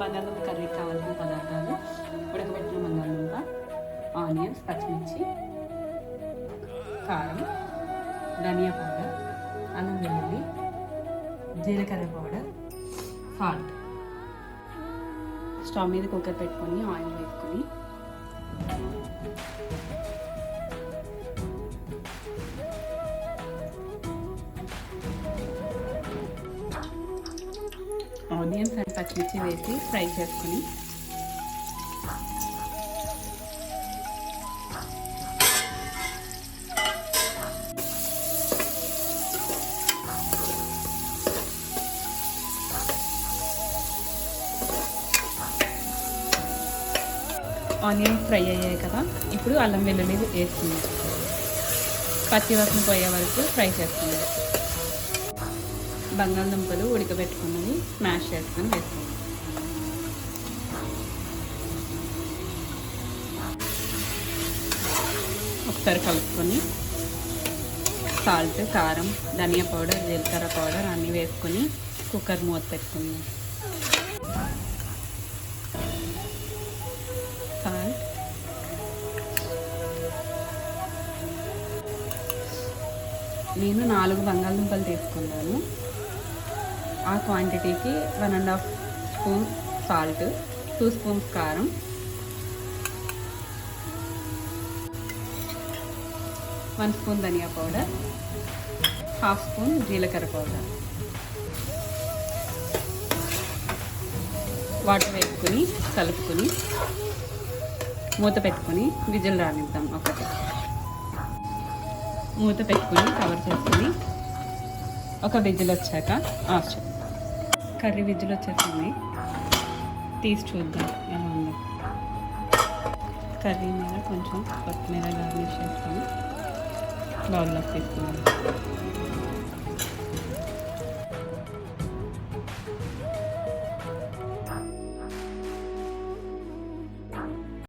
బంగాళదుంప కర్రీకి కావాల్సిన పదార్థాలు: ఉడకబెట్టిన బంగాళదుంప, ఆనియన్స్, పచ్చిమిర్చి, కారం, ధనియా పౌడర్, అల్లం వెల్లుల్లి, జీలకర్ర పౌడర్, సాల్ట్. స్టవ్ మీద కుక్కర్ పెట్టుకొని ఆయిల్ వేసుకొని ఆనియన్స్ అండ్ పచ్చిమిర్చి వేసి ఫ్రై చేసుకొని ఆనియన్ ఫ్రై అయ్యాయి కదా, ఇప్పుడు అల్లం వెల్లుల్లి వేసుకుందాం. పచ్చివాసన పోయే వరకు ఫ్రై చేసుకుందాం. బంగాళదుంపలు ఉడకబెట్టుకున్నవి స్మాష్ చేసుకొని వేసుకుందాం. ఒకసారి కలుపుకొని సాల్ట్, కారం, ధనియా పౌడర్, జీలకర్ర పౌడర్ అన్నీ వేసుకొని కుక్కర్ మూత పెట్టుకుందాం. సాల్ట్, నేను 4 బంగాళదుంపలు తీసుకున్నాను. ఆ క్వాంటిటీకి 1.5 స్పూన్ సాల్ట్, 2 స్పూన్స్ కారం, 1 స్పూన్ ధనియా పౌడర్, 1/2 స్పూన్ జీలకర్ర పౌడర్, వాటర్ వేసుకొని కలుపుకొని మూత పెట్టుకొని విజిల్ రానిద్దాం. ఒకటి మూత పెట్టుకుని కవర్ చేసుకుని ఒక విజిల్ వచ్చాక ఆఫ్ చేద్దాం. కర్రీ విజిల్ వచ్చేసింది, తీసి చూద్దాం ఎలా ఉందో. కర్రీ మీద కొంచెం కొత్తిమీర గార్నిష్ చేసుకొని బౌల్లోకి తీసుకుందాం.